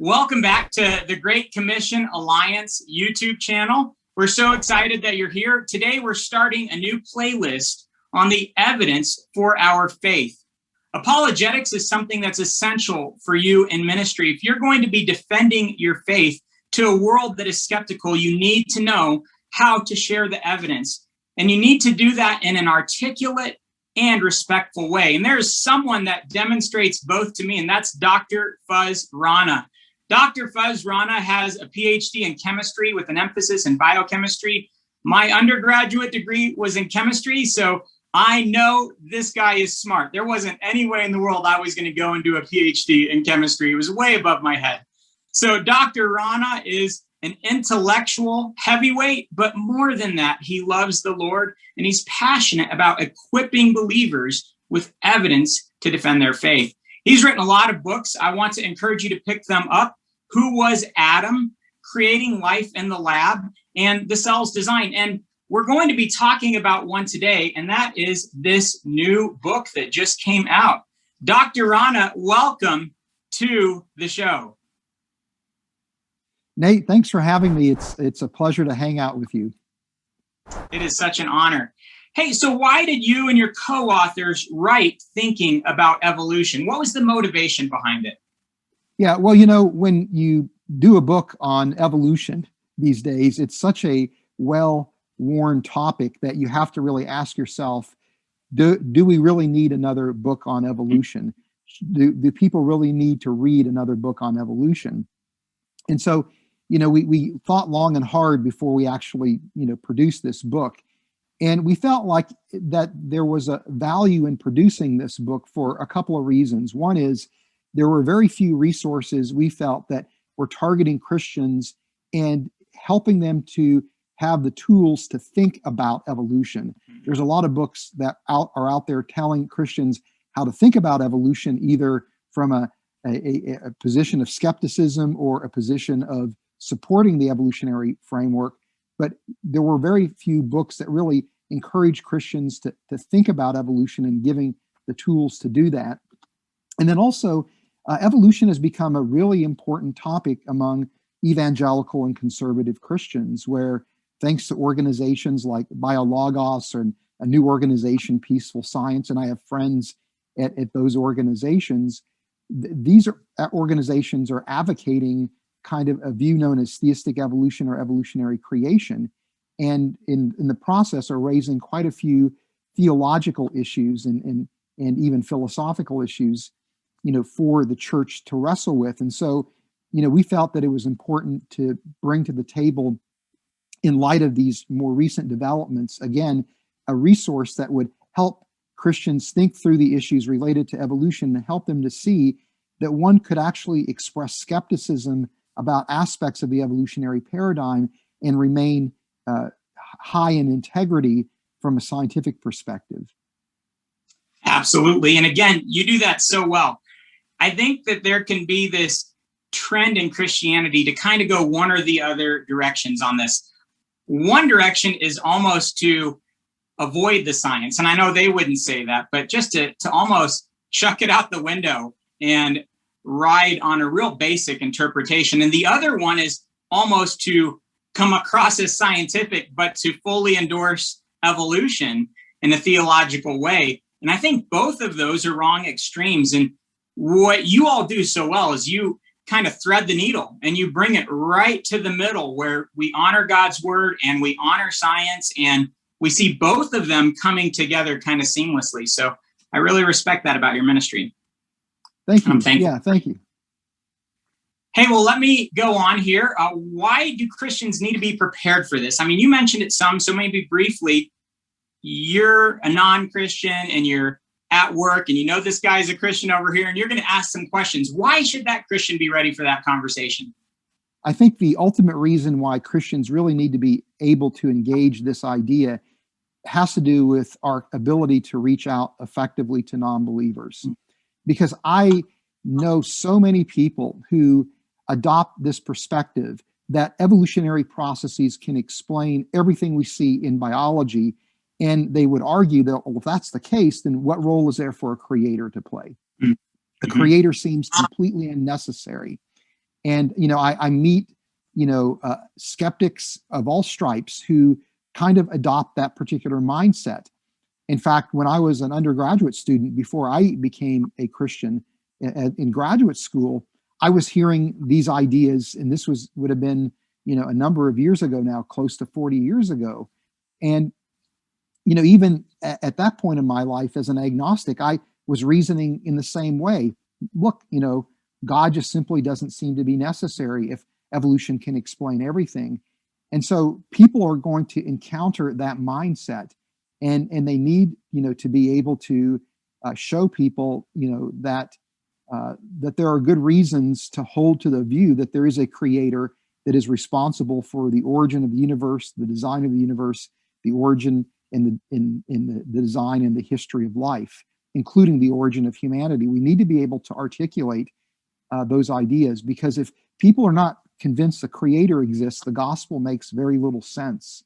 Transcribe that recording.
Welcome back to the Great Commission Alliance YouTube channel. We're so excited that you're here. Today, we're starting a new playlist on the evidence for our faith. Apologetics is something that's essential for you in ministry. If you're going to be defending your faith to a world that is skeptical, you need to know how to share the evidence. And you need to do that in an articulate and respectful way. And there's someone that demonstrates both to me, and that's Dr. Fuzz Rana. Dr. Fuzz Rana has a PhD in chemistry with an emphasis in biochemistry. My undergraduate degree was in chemistry, so I know this guy is smart. There wasn't any way in the world I was going to go and do a PhD in chemistry. It was way above my head. So Dr. Rana is an intellectual heavyweight, but more than that, he loves the Lord, and he's passionate about equipping believers with evidence to defend their faith. He's written a lot of books. I want to encourage you to pick them up. Who Was Adam? Creating Life in the Lab, and The Cell's Design. And we're going to be talking about one today, and that is this new book that just came out. Dr. Rana, welcome to the show. Nate, thanks for having me. It's a pleasure to hang out with you. It is such an honor. Hey, so why did you and your co-authors write Thinking About Evolution? What was the motivation behind it? Yeah, well, when you do a book on evolution these days, it's such a well-worn topic that you have to really ask yourself, do we really need another book on evolution? Do people really need to read another book on evolution? And so, we thought long and hard before we actually, produced this book. And we felt like that there was a value in producing this book for a couple of reasons. One is there were very few resources we felt that were targeting Christians and helping them to have the tools to think about evolution. There's a lot of books that are out there telling Christians how to think about evolution, either from a position of skepticism or a position of supporting the evolutionary framework. But there were very few books that really encourage Christians to think about evolution and giving the tools to do that. And then also, evolution has become a really important topic among evangelical and conservative Christians, where thanks to organizations like BioLogos or a new organization, Peaceful Science, and I have friends at those organizations, these organizations are advocating kind of a view known as theistic evolution or evolutionary creation, and in the process are raising quite a few theological issues and even philosophical issues, for the church to wrestle with. And so, we felt that it was important to bring to the table, in light of these more recent developments, again, a resource that would help Christians think through the issues related to evolution and help them to see that one could actually express skepticism about aspects of the evolutionary paradigm and remain high in integrity from a scientific perspective. Absolutely. And again, you do that so well. I think that there can be this trend in Christianity to kind of go one or the other directions on this. One direction is almost to avoid the science. And I know they wouldn't say that, but just to almost chuck it out the window and ride on a real basic interpretation. And the other one is almost to come across as scientific, but to fully endorse evolution in a theological way. And I think both of those are wrong extremes. And what you all do so well is you kind of thread the needle and you bring it right to the middle, where we honor God's word and we honor science, and we see both of them coming together kind of seamlessly. So I really respect that about your ministry. Thank you. Thank you. Thank you. Hey, well, let me go on here. Why do Christians need to be prepared for this? I mean, you mentioned it some, so maybe briefly, you're a non-Christian and you're at work and this guy's a Christian over here, and you're going to ask some questions. Why should that Christian be ready for that conversation? I think the ultimate reason why Christians really need to be able to engage this idea has to do with our ability to reach out effectively to non-believers. Because I know so many people who adopt this perspective that evolutionary processes can explain everything we see in biology. And they would argue that, well, if that's the case, then what role is there for a creator to play? The creator seems completely unnecessary. And, I meet, skeptics of all stripes who kind of adopt that particular mindset. In fact, when I was an undergraduate student, before I became a Christian in graduate school, I was hearing these ideas, and this would have been, a number of years ago now, close to 40 years ago. And, even at that point in my life as an agnostic, I was reasoning in the same way. Look, God just simply doesn't seem to be necessary if evolution can explain everything. And so people are going to encounter that mindset, and they need, to be able to show people, that there are good reasons to hold to the view that there is a creator that is responsible for the origin of the universe, the design of the universe, the origin and the design and the history of life, including the origin of humanity. We need to be able to articulate those ideas, because if people are not convinced the creator exists, the gospel makes very little sense.